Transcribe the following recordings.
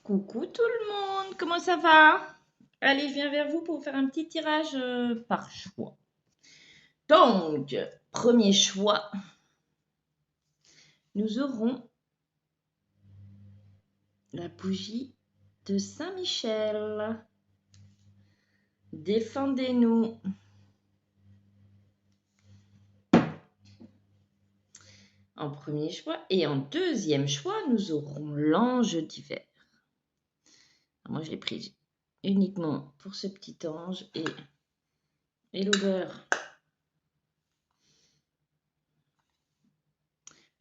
Coucou tout le monde, comment ça va? Allez, je viens vers vous pour faire un petit tirage par choix. Donc, premier choix, nous aurons la bougie de Saint-Michel. Défendez-nous. En premier choix. Et en deuxième choix, nous aurons l'ange d'hiver. Moi, je l'ai pris uniquement pour ce petit ange et l'odeur.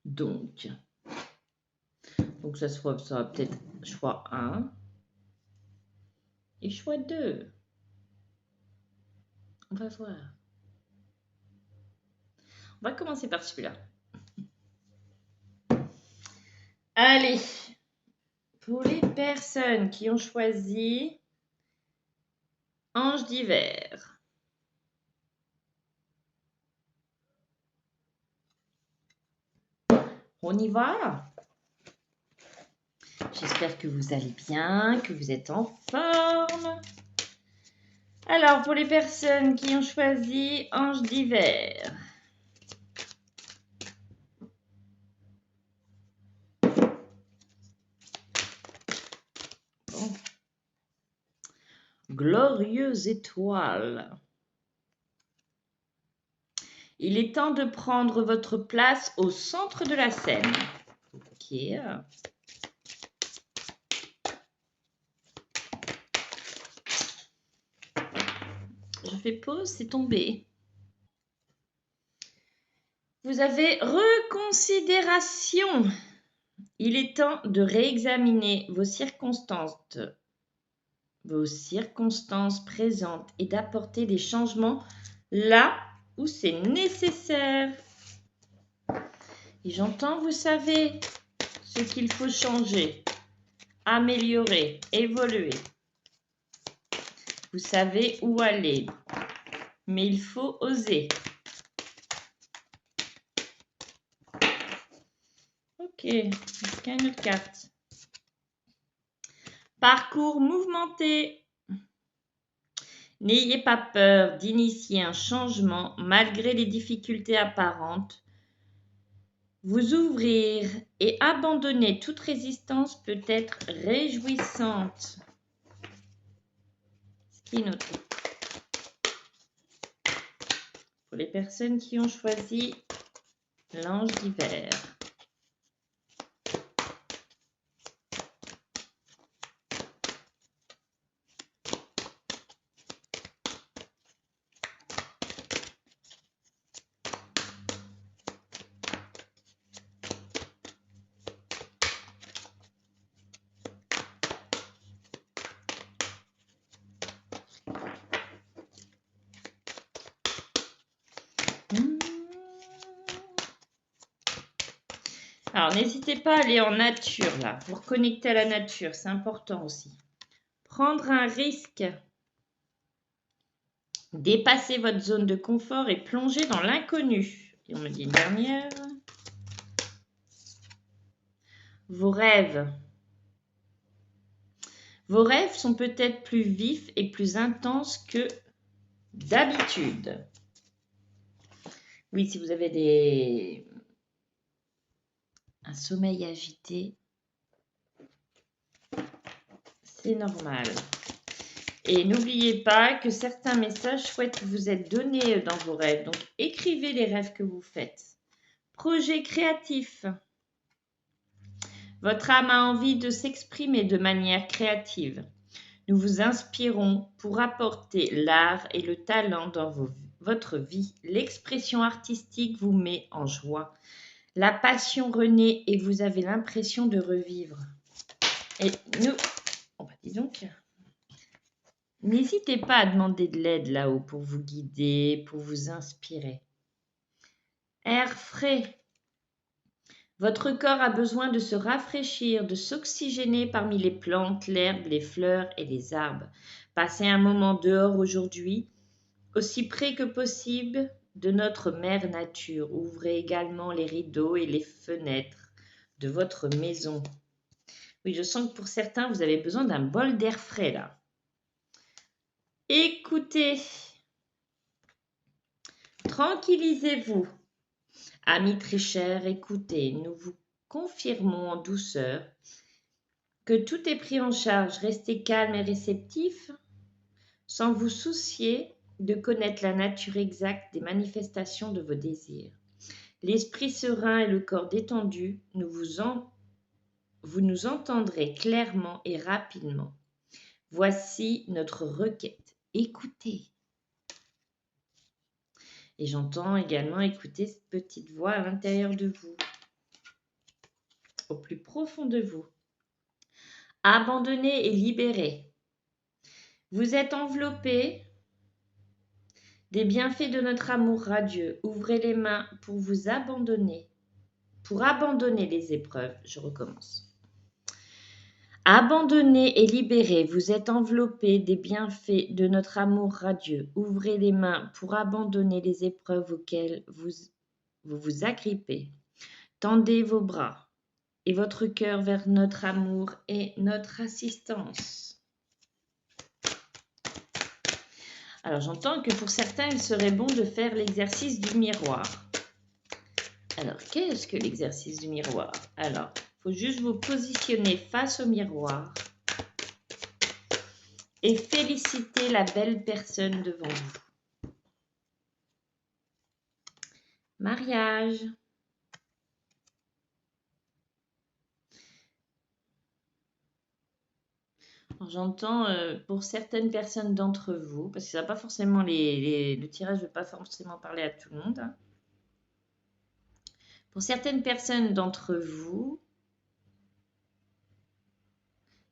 Donc ça sera peut-être choix 1 et choix 2. On va voir. On va commencer par celui-là. Allez, pour les personnes qui ont choisi Ange d'hiver. On y va. J'espère que vous allez bien, que vous êtes en forme. Alors, pour les personnes qui ont choisi Ange d'hiver. Bon. Glorieuse étoile. Il est temps de prendre votre place au centre de la scène. Ok. Je fais pause, c'est tombé. Vous avez reconsidération. Il est temps de réexaminer vos circonstances présentes et d'apporter des changements là où c'est nécessaire. Et j'entends, vous savez ce qu'il faut changer, améliorer, évoluer. Vous savez où aller, mais il faut oser. Ok, est-ce qu'il y a une autre carte? Parcours mouvementé. N'ayez pas peur d'initier un changement malgré les difficultés apparentes. Vous ouvrir et abandonner toute résistance peut être réjouissante. Ce qui est noté. Pour les personnes qui ont choisi l'ange d'hiver. Alors, n'hésitez pas à aller en nature, là. Vous reconnecter à la nature, c'est important aussi. Prendre un risque. Dépasser votre zone de confort et plonger dans l'inconnu. Et on me dit une dernière. Vos rêves. Vos rêves sont peut-être plus vifs et plus intenses que d'habitude. Oui, si vous avez un sommeil agité, c'est normal. Et n'oubliez pas que certains messages souhaitent vous être donnés dans vos rêves. Donc, écrivez les rêves que vous faites. Projet créatif. Votre âme a envie de s'exprimer de manière créative. Nous vous inspirons pour apporter l'art et le talent dans votre vie. L'expression artistique vous met en joie. La passion renaît et vous avez l'impression de revivre. Et nous, dis donc, n'hésitez pas à demander de l'aide là-haut pour vous guider, pour vous inspirer. Air frais. Votre corps a besoin de se rafraîchir, de s'oxygéner parmi les plantes, l'herbe, les fleurs et les arbres. Passez un moment dehors aujourd'hui, aussi près que possible de notre mère nature. Ouvrez également les rideaux et les fenêtres de votre maison. Oui, je sens que pour certains, vous avez besoin d'un bol d'air frais là. Écoutez, tranquillisez-vous. Amis très chers, écoutez, nous vous confirmons en douceur que tout est pris en charge. Restez calme et réceptif, sans vous soucier de connaître la nature exacte des manifestations de vos désirs. L'esprit serein et le corps détendu, vous nous entendrez clairement et rapidement. Voici notre requête. Écoutez. Et j'entends également écouter cette petite voix à l'intérieur de vous, au plus profond de vous. Abandonnez et libérez. Vous êtes enveloppé des bienfaits de notre amour radieux. Ouvrez les mains pour vous abandonner. Pour abandonner les épreuves, je recommence. Abandonnez et libérez, vous êtes enveloppé des bienfaits de notre amour radieux. Ouvrez les mains pour abandonner les épreuves auxquelles vous vous agrippez. Tendez vos bras et votre cœur vers notre amour et notre assistance. Alors j'entends que pour certains, il serait bon de faire l'exercice du miroir. Alors, qu'est-ce que l'exercice du miroir? Alors, il faut juste vous positionner face au miroir et féliciter la belle personne devant vous. Mariage. J'entends pour certaines personnes d'entre vous, parce que ça va pas forcément le tirage ne veut pas forcément parler à tout le monde. Hein. Pour certaines personnes d'entre vous,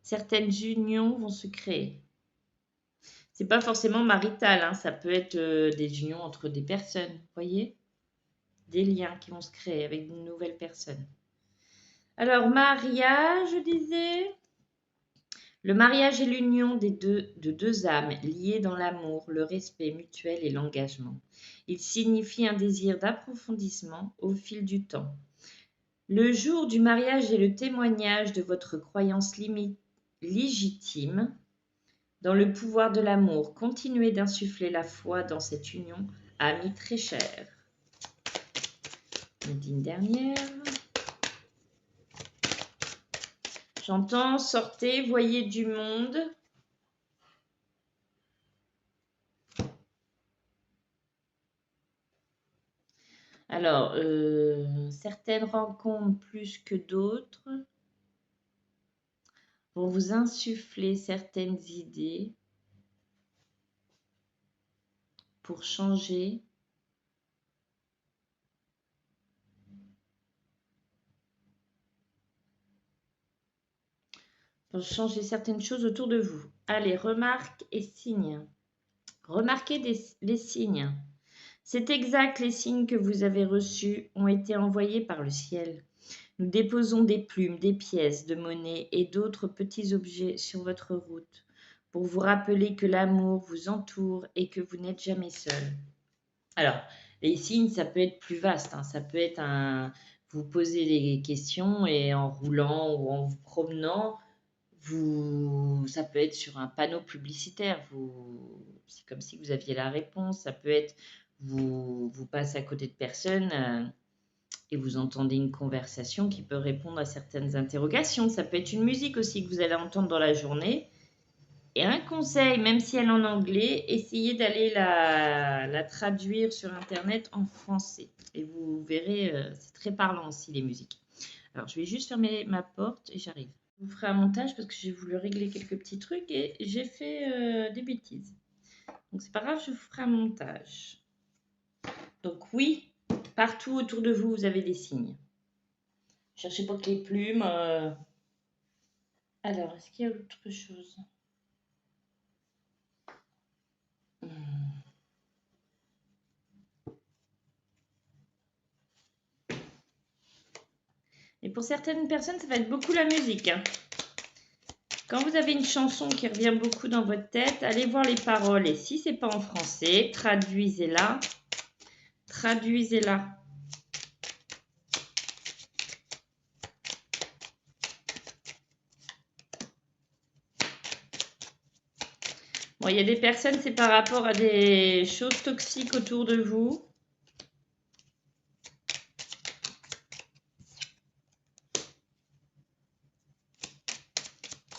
certaines unions vont se créer. C'est pas forcément marital, hein, ça peut être des unions entre des personnes, vous voyez? Des liens qui vont se créer avec de nouvelles personnes. Alors, mariage, je disais. Le mariage est l'union de deux âmes liées dans l'amour, le respect mutuel et l'engagement. Il signifie un désir d'approfondissement au fil du temps. Le jour du mariage est le témoignage de votre croyance légitime dans le pouvoir de l'amour. Continuez d'insuffler la foi dans cette union, amis très chers. Une dernière. J'entends, sortez, voyez du monde. Alors, certaines rencontres plus que d'autres vont vous insuffler certaines idées pour changer certaines choses autour de vous. Allez, remarques et signes. Remarquez les signes. C'est exact, les signes que vous avez reçus ont été envoyés par le ciel. Nous déposons des plumes, des pièces de monnaie et d'autres petits objets sur votre route pour vous rappeler que l'amour vous entoure et que vous n'êtes jamais seul. Alors, les signes, ça peut être plus vaste. Hein. Ça peut être vous posez des questions et en roulant ou en vous promenant, ça peut être sur un panneau publicitaire. C'est comme si vous aviez la réponse. Ça peut être vous passez à côté de personnes et vous entendez une conversation qui peut répondre à certaines interrogations. Ça peut être une musique aussi que vous allez entendre dans la journée. Et un conseil, même si elle est en anglais, essayez d'aller la traduire sur Internet en français. Et vous verrez, c'est très parlant aussi les musiques. Alors, je vais juste fermer ma porte et j'arrive. Je vous ferai un montage parce que j'ai voulu régler quelques petits trucs et j'ai fait des bêtises. Donc, c'est pas grave, je vous ferai un montage. Donc, oui, partout autour de vous, vous avez des signes. Cherchez pas que les plumes. Alors, est-ce qu'il y a autre chose? Et pour certaines personnes, ça va être beaucoup la musique. Hein. Quand vous avez une chanson qui revient beaucoup dans votre tête, allez voir les paroles. Et si ce n'est pas en français, traduisez-la. Traduisez-la. Bon, il y a des personnes, c'est par rapport à des choses toxiques autour de vous.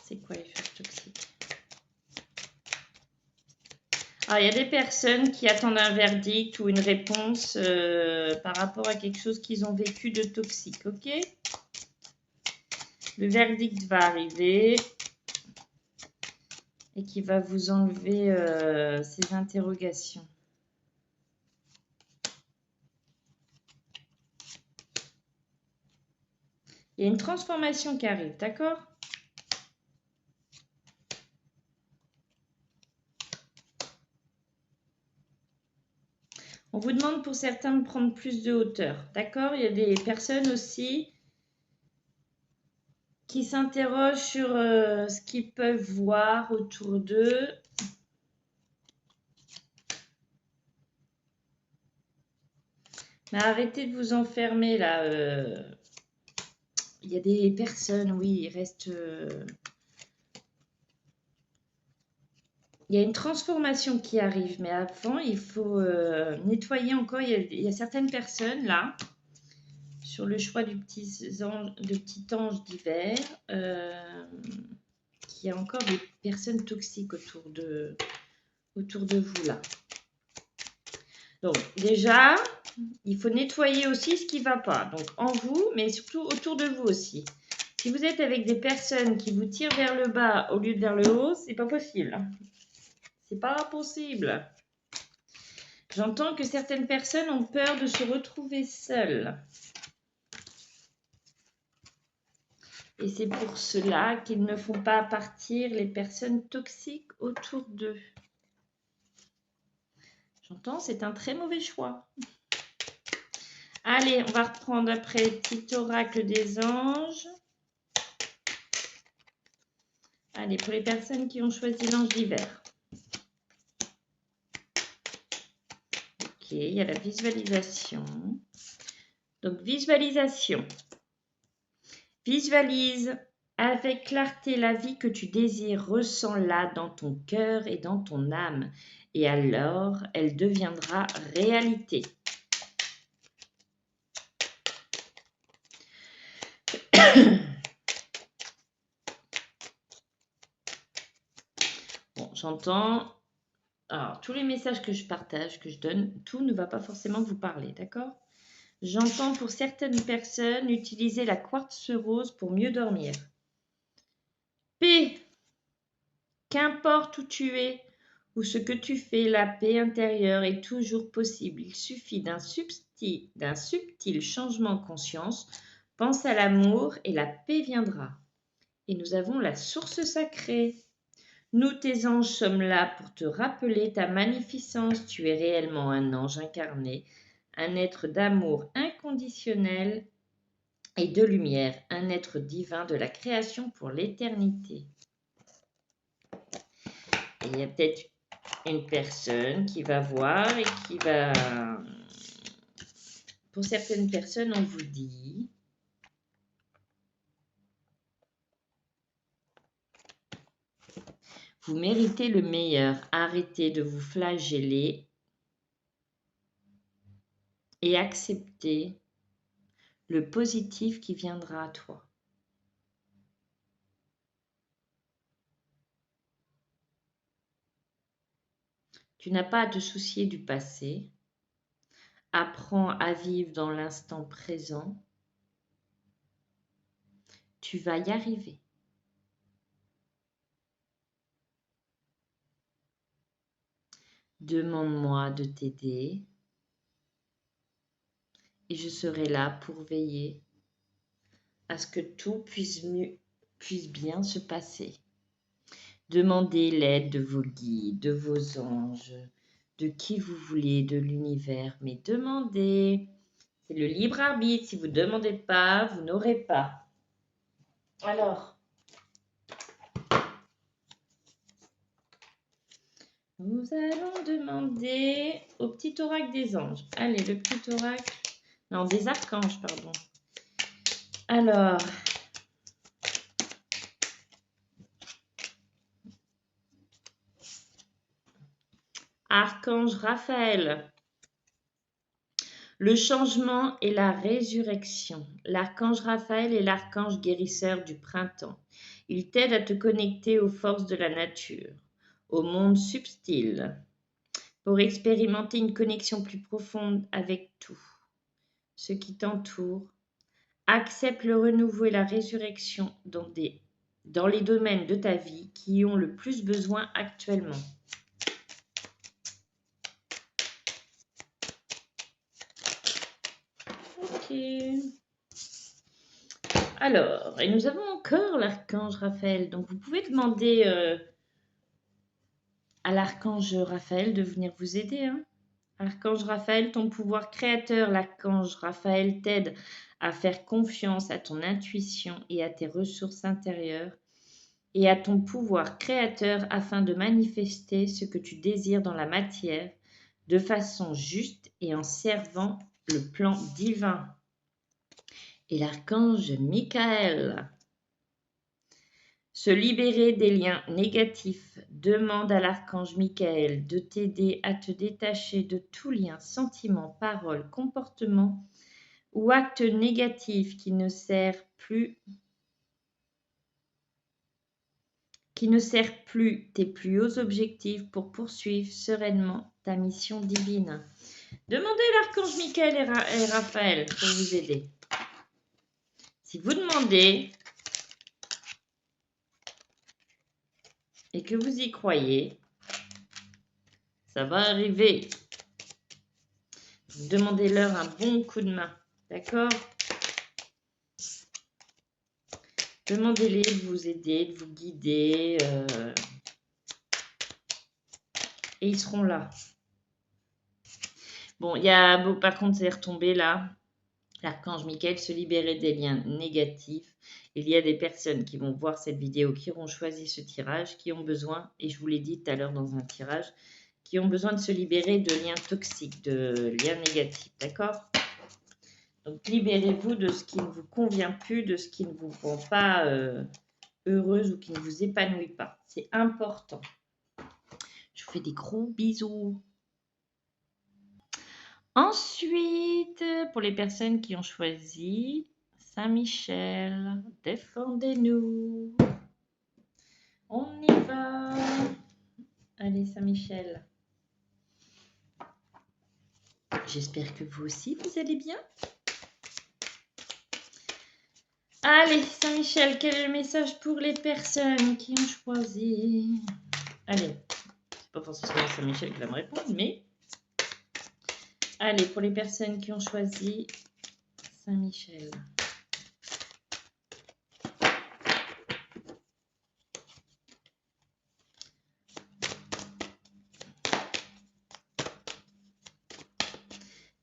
C'est quoi les choses toxiques? Alors, il y a des personnes qui attendent un verdict ou une réponse par rapport à quelque chose qu'ils ont vécu de toxique, ok? Le verdict va arriver et qui va vous enlever ces interrogations. Il y a une transformation qui arrive, d'accord? On vous demande pour certains de prendre plus de hauteur, d'accord? Il y a des personnes aussi qui s'interrogent sur ce qu'ils peuvent voir autour d'eux. Mais arrêtez de vous enfermer là. Il y a des personnes, oui, il reste... il y a une transformation qui arrive, mais avant, il faut nettoyer encore. Il y a certaines personnes là, sur le choix du petit ange d'hiver, qu'il y a encore des personnes toxiques autour de vous là. Donc déjà, il faut nettoyer aussi ce qui ne va pas. Donc en vous, mais surtout autour de vous aussi. Si vous êtes avec des personnes qui vous tirent vers le bas au lieu de vers le haut, c'est pas possible. C'est pas possible. J'entends que certaines personnes ont peur de se retrouver seules. Et c'est pour cela qu'ils ne font pas partir les personnes toxiques autour d'eux. J'entends, c'est un très mauvais choix. Allez, on va reprendre après le petit oracle des anges. Allez, pour les personnes qui ont choisi l'ange d'hiver. Ok, il y a la visualisation. Donc, visualisation. Visualise avec clarté la vie que tu désires, ressens-la dans ton cœur et dans ton âme. Et alors, elle deviendra réalité. Bon, j'entends... Alors, tous les messages que je partage, que je donne, tout ne va pas forcément vous parler, d'accord? J'entends pour certaines personnes utiliser la quartz rose pour mieux dormir. P. Qu'importe où tu es ou ce que tu fais, la paix intérieure est toujours possible. Il suffit d'un subtil changement de conscience. Pense à l'amour et la paix viendra. Et nous avons la source sacrée. Nous, tes anges, sommes là pour te rappeler ta magnificence. Tu es réellement un ange incarné, un être d'amour inconditionnel et de lumière, un être divin de la création pour l'éternité. Et il y a peut-être une personne qui va voir et qui va... Pour certaines personnes, on vous dit... Vous méritez le meilleur. Arrêtez de vous flageller et acceptez le positif qui viendra à toi. Tu n'as pas à te soucier du passé. Apprends à vivre dans l'instant présent. Tu vas y arriver. Demande-moi de t'aider et je serai là pour veiller à ce que tout puisse bien se passer. Demandez l'aide de vos guides, de vos anges, de qui vous voulez, de l'univers, mais demandez. C'est le libre arbitre. Si vous ne demandez pas, vous n'aurez pas. Alors, nous allons demander au petit oracle des anges. Allez, le petit oracle... Non, des archanges, pardon. Alors... Archange Raphaël. Le changement et la résurrection. L'archange Raphaël est l'archange guérisseur du printemps. Il t'aide à te connecter aux forces de la nature, au monde subtil, pour expérimenter une connexion plus profonde avec tout ce qui t'entoure. Accepte le renouveau et la résurrection dans les domaines de ta vie qui ont le plus besoin actuellement. Ok. Alors, et nous avons encore l'archange Raphaël. Donc, vous pouvez demander à l'archange Raphaël de venir vous aider. Hein. Archange Raphaël, ton pouvoir créateur, l'archange Raphaël t'aide à faire confiance à ton intuition et à tes ressources intérieures et à ton pouvoir créateur afin de manifester ce que tu désires dans la matière de façon juste et en servant le plan divin. Et l'archange Michael. Se libérer des liens négatifs. Demande à l'archange Michael de t'aider à te détacher de tout lien, sentiment, parole, comportement ou acte négatif qui ne sert plus tes plus hauts objectifs pour poursuivre sereinement ta mission divine. Demandez à l'archange Michael et Raphaël pour vous aider. Si vous demandez et que vous y croyez, ça va arriver. Demandez-leur un bon coup de main, d'accord? Demandez-les de vous aider, de vous guider, et ils seront là. Bon, par contre, c'est retombé là. L'archange Michael se libérer des liens négatifs. Il y a des personnes qui vont voir cette vidéo, qui auront choisi ce tirage, qui ont besoin, et je vous l'ai dit tout à l'heure dans un tirage, qui ont besoin de se libérer de liens toxiques, de liens négatifs, d'accord? Donc, libérez-vous de ce qui ne vous convient plus, de ce qui ne vous rend pas heureuse ou qui ne vous épanouit pas. C'est important. Je vous fais des gros bisous. Ensuite, pour les personnes qui ont choisi Saint-Michel, défendez-nous. On y va. Allez, Saint-Michel. J'espère que vous aussi, vous allez bien. Allez, Saint-Michel, quel est le message pour les personnes qui ont choisi? Allez, c'est pas forcément Saint-Michel qui va me répondre, mais... Allez, pour les personnes qui ont choisi Saint-Michel.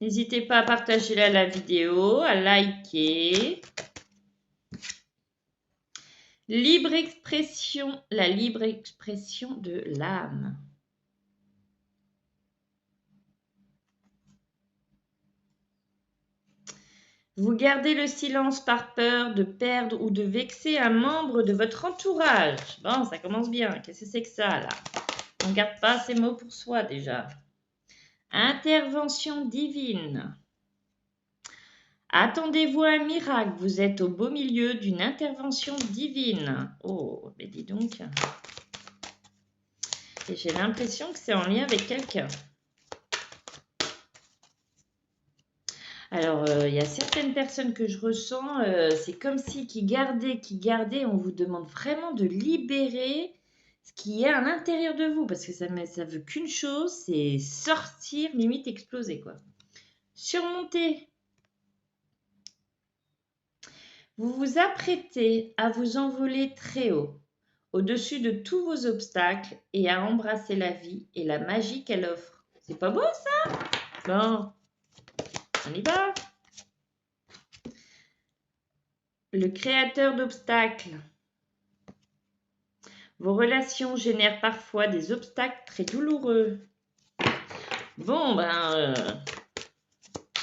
N'hésitez pas à partager la vidéo, à liker. Libre expression, la libre expression de l'âme. Vous gardez le silence par peur de perdre ou de vexer un membre de votre entourage. Bon, ça commence bien. Qu'est-ce que c'est que ça, là? On ne garde pas ces mots pour soi, déjà. Intervention divine. Attendez-vous à un miracle. Vous êtes au beau milieu d'une intervention divine. Oh, mais dis donc. Et j'ai l'impression que c'est en lien avec quelqu'un. Alors, il y a certaines personnes que je ressens, c'est comme si qui gardaient, on vous demande vraiment de libérer ce qui est à l'intérieur de vous, parce que ça veut qu'une chose, c'est sortir, limite exploser, quoi. Surmonter. Vous vous apprêtez à vous envoler très haut, au-dessus de tous vos obstacles, et à embrasser la vie et la magie qu'elle offre. C'est pas beau, ça? Bon, on y va. Le créateur d'obstacles. Vos relations génèrent parfois des obstacles très douloureux. Bon,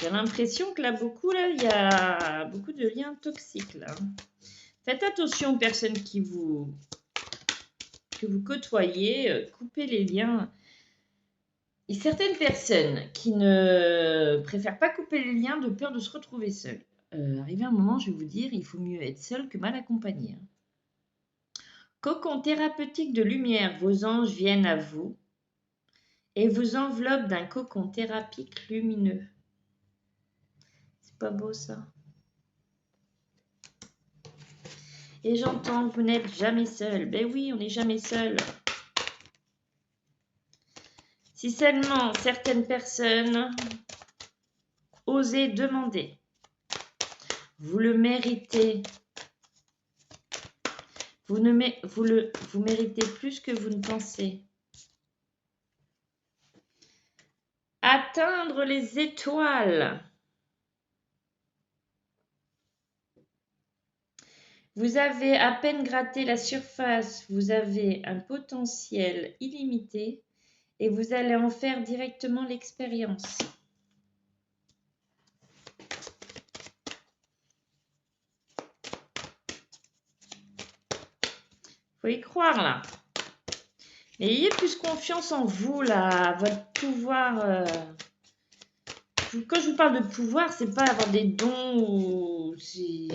j'ai l'impression que là, il y a beaucoup de liens toxiques, là. Faites attention aux personnes que vous côtoyez, coupez les liens Et certaines personnes qui ne préfèrent pas couper les liens de peur de se retrouver seules. Arrivé un moment, je vais vous dire, il faut mieux être seul que mal accompagné. Cocon thérapeutique de lumière, vos anges viennent à vous et vous enveloppent d'un cocon thérapeutique lumineux. C'est pas beau ça? Et j'entends, vous n'êtes jamais seul. Ben oui, on n'est jamais seul. Si seulement certaines personnes osaient demander, vous le méritez. Vous méritez plus que vous ne pensez. Atteindre les étoiles. Vous avez à peine gratté la surface, vous avez un potentiel illimité et vous allez en faire directement l'expérience. Faut y croire là. Et ayez plus confiance en vous là, votre pouvoir. Quand je vous parle de pouvoir, c'est pas avoir des dons, c'est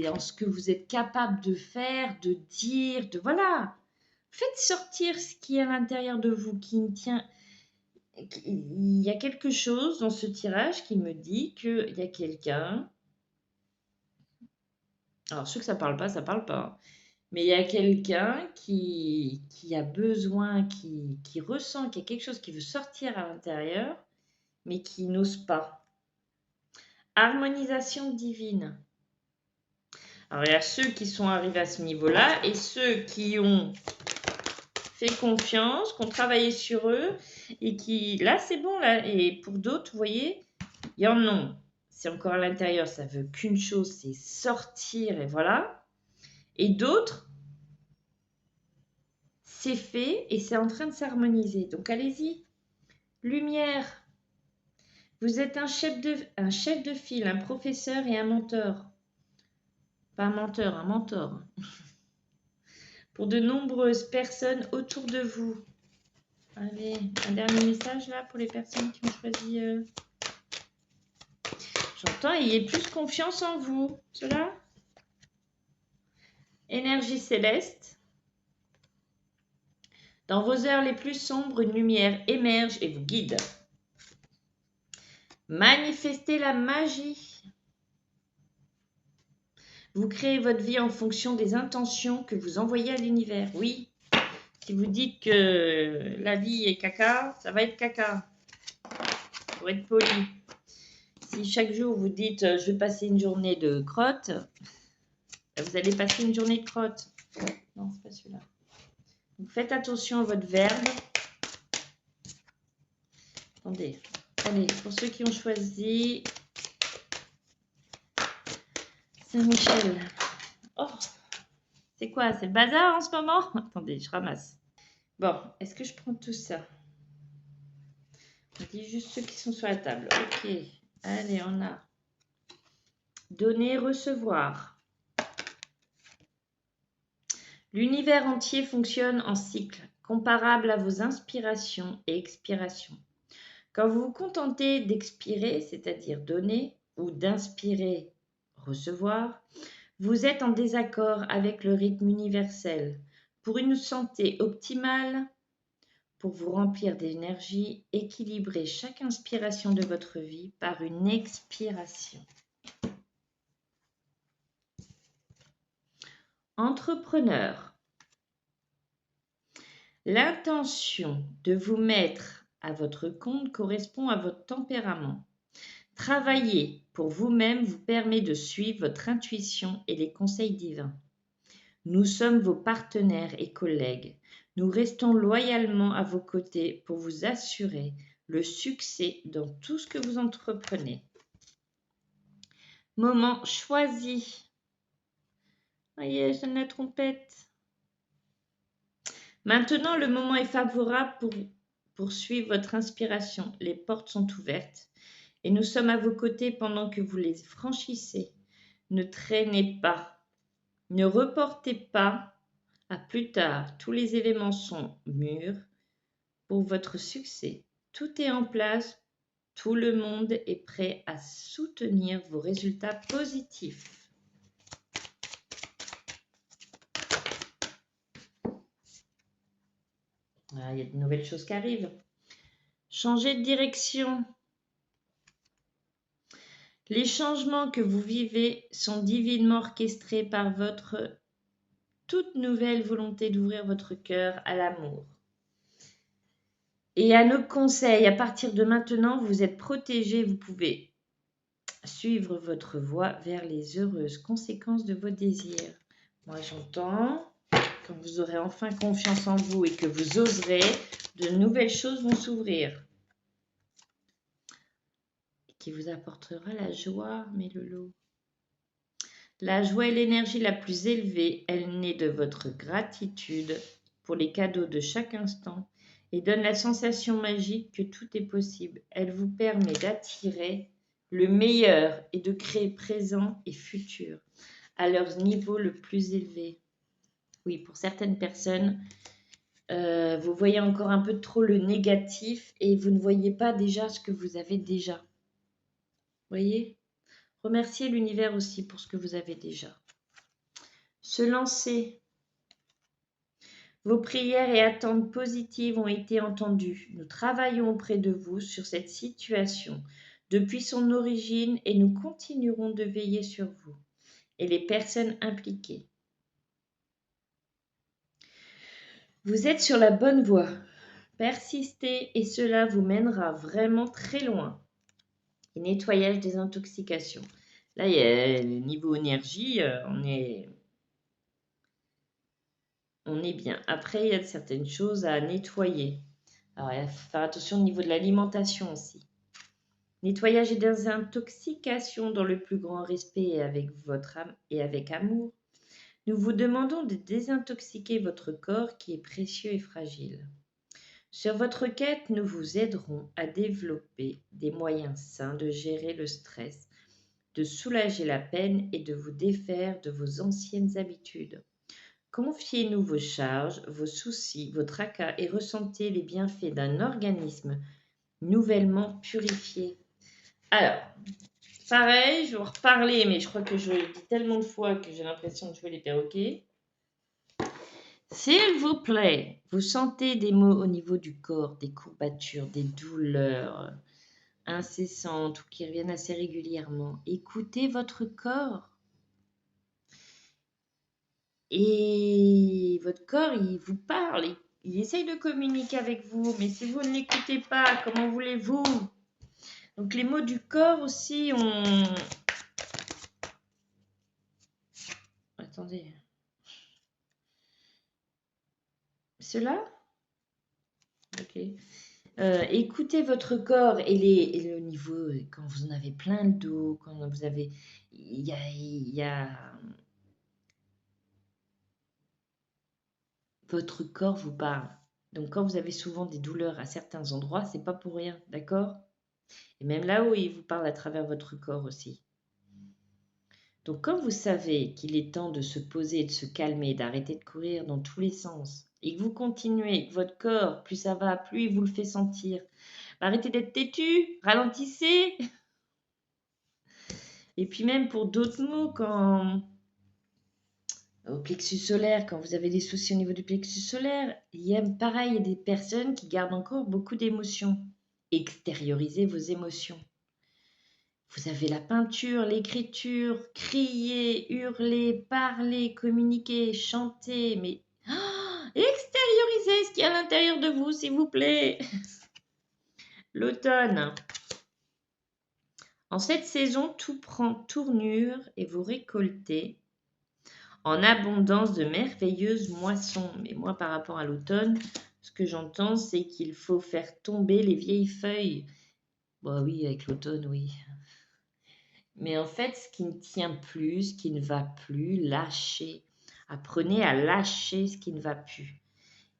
en ce que vous êtes capable de faire, de dire, de voilà. Faites sortir ce qui est à l'intérieur de vous, qui ne tient. Il y a quelque chose dans ce tirage qui me dit qu'il y a quelqu'un. Alors ceux que ça parle pas, ça parle pas. Mais il y a quelqu'un qui a besoin, qui ressent qu'il y a quelque chose qui veut sortir à l'intérieur, mais qui n'ose pas. Harmonisation divine. Alors, il y a ceux qui sont arrivés à ce niveau-là et ceux qui ont fait confiance, qui ont travaillé sur eux et qui, là, c'est bon, là. Et pour d'autres, vous voyez, il y en a. C'est encore à l'intérieur, ça veut qu'une chose, c'est sortir et voilà. Et d'autres, c'est fait et c'est en train de s'harmoniser. Donc, allez-y. Lumière. Vous êtes un chef de file, un professeur et un mentor. Pas un menteur, un mentor. Pour de nombreuses personnes autour de vous. Allez, un dernier message là pour les personnes qui ont choisi. J'entends, ayez plus confiance en vous. Cela. Énergie céleste. Dans vos heures les plus sombres, une lumière émerge et vous guide. Manifestez la magie. Vous créez votre vie en fonction des intentions que vous envoyez à l'univers. Oui, si vous dites que la vie est caca, ça va être caca. Pour être poli. Si chaque jour vous dites je vais passer une journée de crotte, vous allez passer une journée de crotte. Non, c'est pas celui-là. Donc faites attention à votre verbe. Attendez. Allez, pour ceux qui ont choisi Saint-Michel. Oh, c'est quoi? C'est le bazar en ce moment? Attendez, je ramasse. Bon, est-ce que je prends tout ça? On dit juste ceux qui sont sur la table. Ok. Allez, on a donner, recevoir. L'univers entier fonctionne en cycle, comparable à vos inspirations et expirations. Quand vous vous contentez d'expirer, c'est-à-dire donner, ou d'inspirer, recevoir, vous êtes en désaccord avec le rythme universel. Pour une santé optimale, pour vous remplir d'énergie, équilibrez chaque inspiration de votre vie par une expiration. Entrepreneur. L'intention de vous mettre à votre compte correspond à votre tempérament. Travailler pour vous-même vous permet de suivre votre intuition et les conseils divins. Nous sommes vos partenaires et collègues. Nous restons loyalement à vos côtés pour vous assurer le succès dans tout ce que vous entreprenez. Moment choisi. Voyez, je donne la trompette. Maintenant, le moment est favorable pour poursuivre votre inspiration. Les portes sont ouvertes et nous sommes à vos côtés pendant que vous les franchissez. Ne traînez pas. Ne reportez pas à plus tard. Tous les éléments sont mûrs pour votre succès. Tout est en place. Tout le monde est prêt à soutenir vos résultats positifs. Ah, il y a de nouvelles choses qui arrivent. Changez de direction. Les changements que vous vivez sont divinement orchestrés par votre toute nouvelle volonté d'ouvrir votre cœur à l'amour. Et à nos conseils, à partir de maintenant, vous êtes protégés, vous pouvez suivre votre voie vers les heureuses conséquences de vos désirs. Moi, j'entends, quand vous aurez enfin confiance en vous et que vous oserez, de nouvelles choses vont s'ouvrir. Qui vous apportera la joie, mes loulous. La joie est l'énergie la plus élevée. Elle naît de votre gratitude pour les cadeaux de chaque instant et donne la sensation magique que tout est possible. Elle vous permet d'attirer le meilleur et de créer présent et futur à leur niveau le plus élevé. Oui, pour certaines personnes, vous voyez encore un peu trop le négatif et vous ne voyez pas déjà ce que vous avez déjà. Voyez ? Remerciez l'univers aussi pour ce que vous avez déjà. Se lancer. Vos prières et attentes positives ont été entendues. Nous travaillons auprès de vous sur cette situation depuis son origine et nous continuerons de veiller sur vous et les personnes impliquées. Vous êtes sur la bonne voie. Persistez et cela vous mènera vraiment très loin. Et nettoyage des intoxications. Là, il y a le niveau énergie, on est bien. Après, il y a certaines choses à nettoyer. Alors, il faut faire attention au niveau de l'alimentation aussi. Nettoyage et désintoxication dans le plus grand respect et avec votre âme et avec amour. Nous vous demandons de désintoxiquer votre corps qui est précieux et fragile. Sur votre quête, nous vous aiderons à développer des moyens sains de gérer le stress, de soulager la peine et de vous défaire de vos anciennes habitudes. Confiez-nous vos charges, vos soucis, vos tracas et ressentez les bienfaits d'un organisme nouvellement purifié. Alors, pareil, je vais en reparler, mais je crois que je le dis tellement de fois que j'ai l'impression de jouer les perroquets. S'il vous plaît, vous sentez des maux au niveau du corps, des courbatures, des douleurs incessantes ou qui reviennent assez régulièrement. Écoutez votre corps. Et votre corps, il vous parle, il essaye de communiquer avec vous, mais si vous ne l'écoutez pas, comment voulez-vous? Donc les mots du corps aussi ont... Attendez. Cela? Ok. Écoutez votre corps et le niveau, quand vous en avez plein le dos, quand vous avez... Il y a... Votre corps vous parle. Donc quand vous avez souvent des douleurs à certains endroits, c'est pas pour rien, d'accord? Et même là-haut, il vous parle à travers votre corps aussi. Donc quand vous savez qu'il est temps de se poser, de se calmer, d'arrêter de courir dans tous les sens, et que vous continuez, que votre corps, plus ça va, plus il vous le fait sentir, arrêtez d'être têtu, ralentissez. Et puis même pour d'autres mots, quand au plexus solaire, quand vous avez des soucis au niveau du plexus solaire, il y a pareil, il y a des personnes qui gardent encore beaucoup d'émotions. Extériorisez vos émotions. Vous avez la peinture, l'écriture, crier, hurler, parler, communiquer, chanter, mais extériorisez ce qu'il y a à l'intérieur de vous, s'il vous plaît. L'automne. En cette saison, tout prend tournure et vous récoltez en abondance de merveilleuses moissons. Mais moi, par rapport à l'automne, ce que j'entends, c'est qu'il faut faire tomber les vieilles feuilles. Bon, oui, avec l'automne, oui. Mais en fait, ce qui ne tient plus, ce qui ne va plus, lâchez. Apprenez à lâcher ce qui ne va plus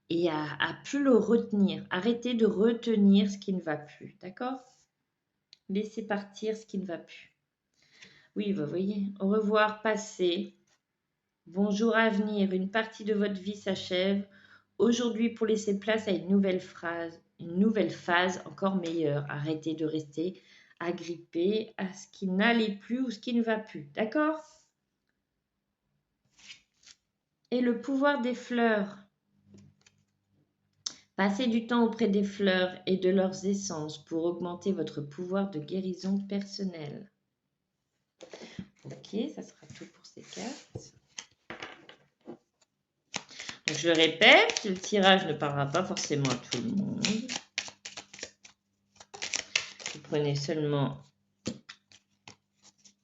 et à plus le retenir. Arrêtez de retenir ce qui ne va plus, d'accord? Laissez partir ce qui ne va plus. Oui, vous voyez, au revoir passé. Bonjour à venir, une partie de votre vie s'achève. Aujourd'hui, pour laisser place à une nouvelle phase, une nouvelle phase encore meilleure. Arrêtez de rester agrippé à ce qui n'allait plus ou ce qui ne va plus. D'accord? Et le pouvoir des fleurs. Passez du temps auprès des fleurs et de leurs essences pour augmenter votre pouvoir de guérison personnelle. Ok, ça sera tout pour ces cartes. Donc, je le répète, le tirage ne parlera pas forcément à tout le monde. Vous prenez seulement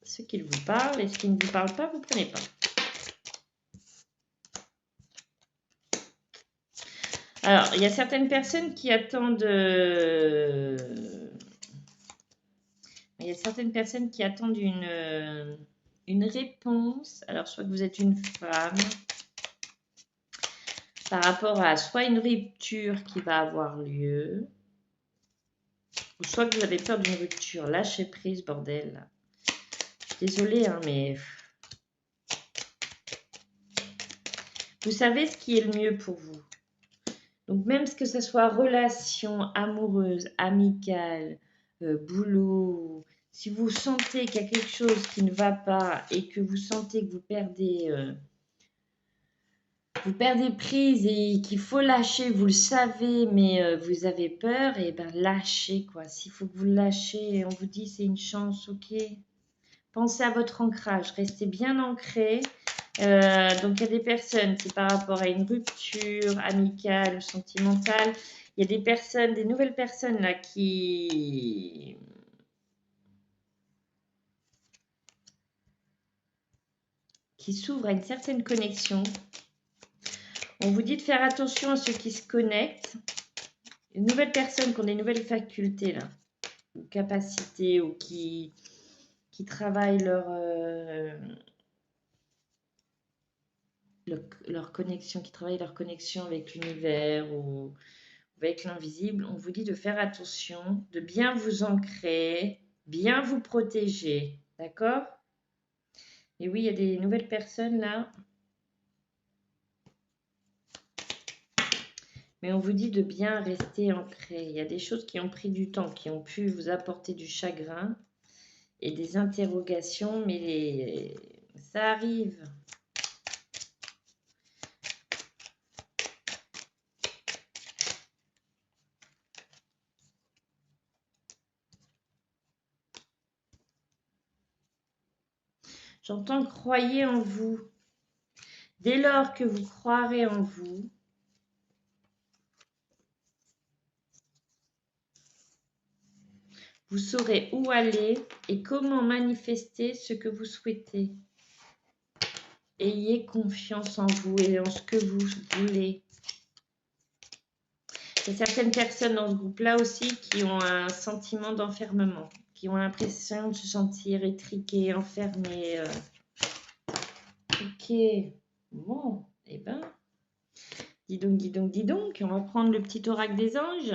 ce qui vous parle et ce qui ne vous parle pas, vous ne prenez pas. Alors, il y a certaines personnes qui attendent... Il y a certaines personnes qui attendent une réponse. Alors, soit que vous êtes une femme, par rapport à soit une rupture qui va avoir lieu, ou soit que vous avez peur d'une rupture. Lâchez prise, bordel. Je suis désolée, hein, mais... Vous savez ce qui est le mieux pour vous. Donc, même que ce soit relation amoureuse, amicale, boulot, si vous sentez qu'il y a quelque chose qui ne va pas et que vous sentez que vous perdez prise et qu'il faut lâcher, vous le savez, mais vous avez peur, et ben lâchez, quoi. S'il faut que vous le lâchez, on vous dit c'est une chance, ok. Pensez à votre ancrage, restez bien ancré. Donc, il y a des personnes, c'est par rapport à une rupture amicale ou sentimentale. Il y a des personnes, des nouvelles personnes là qui s'ouvrent à une certaine connexion. On vous dit de faire attention à ceux qui se connectent. Une nouvelle personne qui ont des nouvelles facultés là, ou capacités, ou qui travaillent leur connexion, qui travaillent leur connexion avec l'univers ou avec l'invisible. On vous dit de faire attention, de bien vous ancrer, bien vous protéger. D'accord? Et oui, il y a des nouvelles personnes là. Mais on vous dit de bien rester ancré. Il y a des choses qui ont pris du temps, qui ont pu vous apporter du chagrin et des interrogations, mais ça arrive. J'entends croyez en vous. Dès lors que vous croirez en vous, vous saurez où aller et comment manifester ce que vous souhaitez. Ayez confiance en vous et en ce que vous voulez. Il y a certaines personnes dans ce groupe-là aussi qui ont un sentiment d'enfermement, qui ont l'impression de se sentir étriquées, enfermées. Ok, bon, eh ben, dis donc, on va prendre le petit oracle des anges.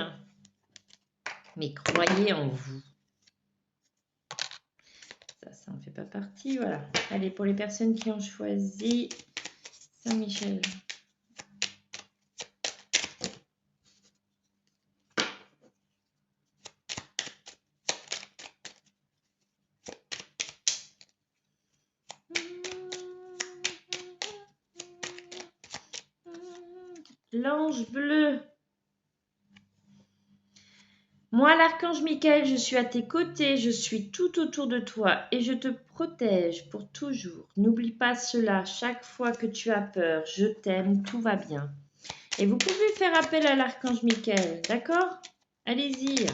Mais croyez en vous. Ça n'en fait pas partie, voilà. Allez, pour les personnes qui ont choisi Saint-Michel. L'ange bleu. Moi, l'archange Michael, je suis à tes côtés, je suis tout autour de toi et je te protège pour toujours. N'oublie pas cela, chaque fois que tu as peur, je t'aime, tout va bien. Et vous pouvez faire appel à l'archange Michael, d'accord? Allez-y.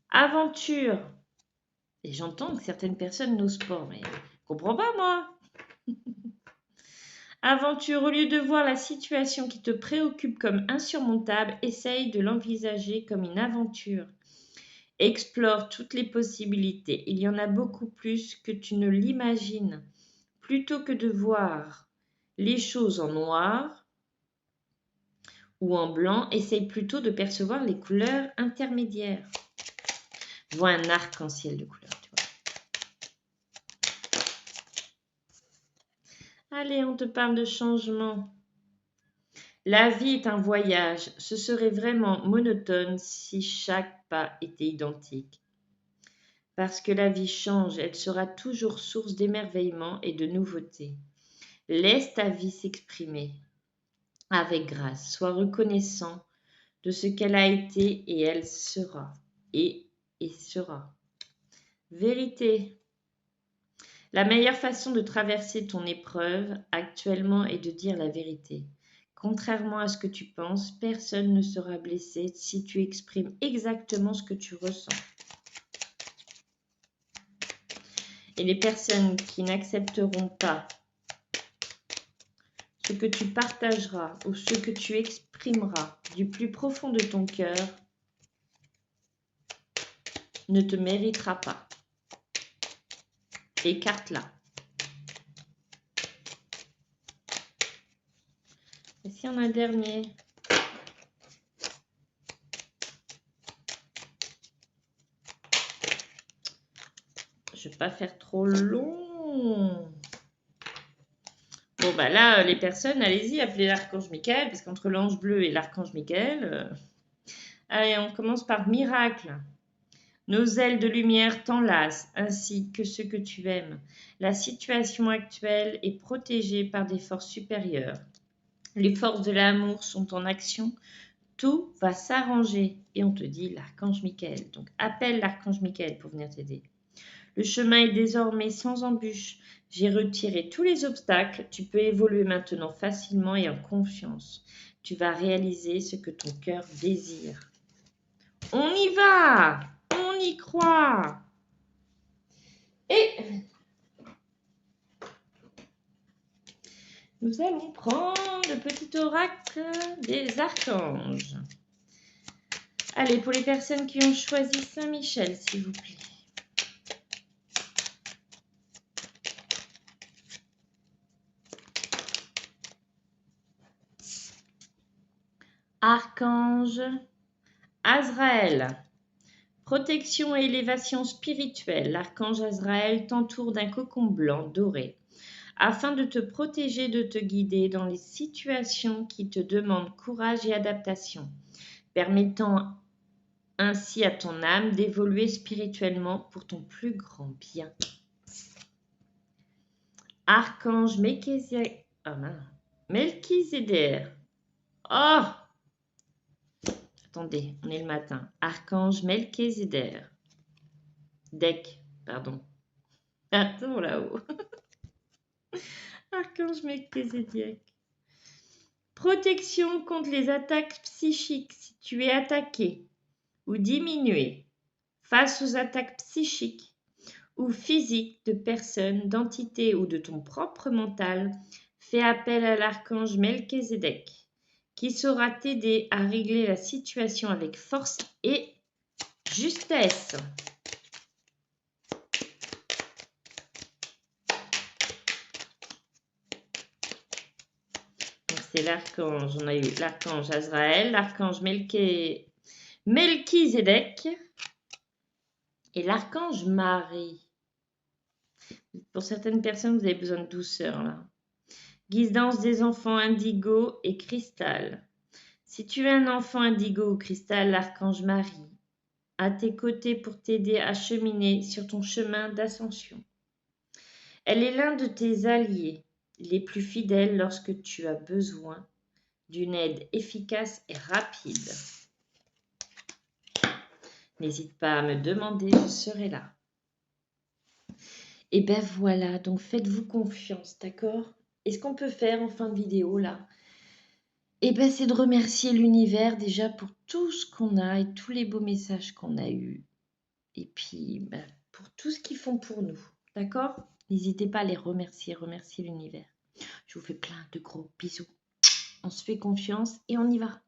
Aventure. Et j'entends que certaines personnes n'osent pas, mais je ne comprends pas moi. Aventure, au lieu de voir la situation qui te préoccupe comme insurmontable, essaye de l'envisager comme une aventure. Explore toutes les possibilités. Il y en a beaucoup plus que tu ne l'imagines. Plutôt que de voir les choses en noir ou en blanc, essaye plutôt de percevoir les couleurs intermédiaires. Vois un arc-en-ciel de couleurs, tu vois. Allez, on te parle de changement. La vie est un voyage. Ce serait vraiment monotone si chaque pas était identique. Parce que la vie change, elle sera toujours source d'émerveillement et de nouveautés. Laisse ta vie s'exprimer avec grâce. Sois reconnaissant de ce qu'elle a été et elle sera. Et sera. Vérité. La meilleure façon de traverser ton épreuve actuellement est de dire la vérité. Contrairement à ce que tu penses, personne ne sera blessé si tu exprimes exactement ce que tu ressens. Et les personnes qui n'accepteront pas ce que tu partageras ou ce que tu exprimeras du plus profond de ton cœur ne te méritera pas. Écarte-la. Et s'il y en a un dernier? Je ne vais pas faire trop long. Bon, bah là, les personnes, allez-y, appelez l'archange Michael, parce qu'entre l'ange bleu et l'archange Michael... Allez, on commence par miracle. Nos ailes de lumière t'enlacent, ainsi que ceux que tu aimes. La situation actuelle est protégée par des forces supérieures. Les forces de l'amour sont en action. Tout va s'arranger. Et on te dit l'archange Michael. Donc, appelle l'archange Michael pour venir t'aider. Le chemin est désormais sans embûches. J'ai retiré tous les obstacles. Tu peux évoluer maintenant facilement et en confiance. Tu vas réaliser ce que ton cœur désire. On y va! On y croit! Et nous allons prendre le petit oracle des archanges. Allez, pour les personnes qui ont choisi Saint-Michel, s'il vous plaît. Archange Azraël. Protection et élévation spirituelle. L'archange Azraël t'entoure d'un cocon blanc doré afin de te protéger, de te guider dans les situations qui te demandent courage et adaptation, permettant ainsi à ton âme d'évoluer spirituellement pour ton plus grand bien. Archange Melchizedek. Oh! Attendez, on est le matin. Archange Melchizedek. Pardon. Attends là-haut. Archange Melchizedek. Protection contre les attaques psychiques si tu es attaqué ou diminué face aux attaques psychiques ou physiques de personnes, d'entités ou de ton propre mental, fais appel à l'archange Melchizedek qui saura t'aider à régler la situation avec force et justesse. C'est l'archange, on a eu l'archange Azraël, l'archange Melchizedek et l'archange Marie. Pour certaines personnes, vous avez besoin de douceur là. Guidance des enfants indigo et cristal. Si tu es un enfant indigo ou cristal, l'archange Marie à tes côtés pour t'aider à cheminer sur ton chemin d'ascension. Elle est l'un de tes alliés les plus fidèles lorsque tu as besoin d'une aide efficace et rapide. N'hésite pas à me demander, je serai là. Et ben voilà, donc faites-vous confiance, d'accord? Et ce qu'on peut faire en fin de vidéo là, et ben c'est de remercier l'univers déjà pour tout ce qu'on a et tous les beaux messages qu'on a eus. Et puis ben, pour tout ce qu'ils font pour nous, d'accord? N'hésitez pas à les remercier l'univers. Je vous fais plein de gros bisous. On se fait confiance et on y va.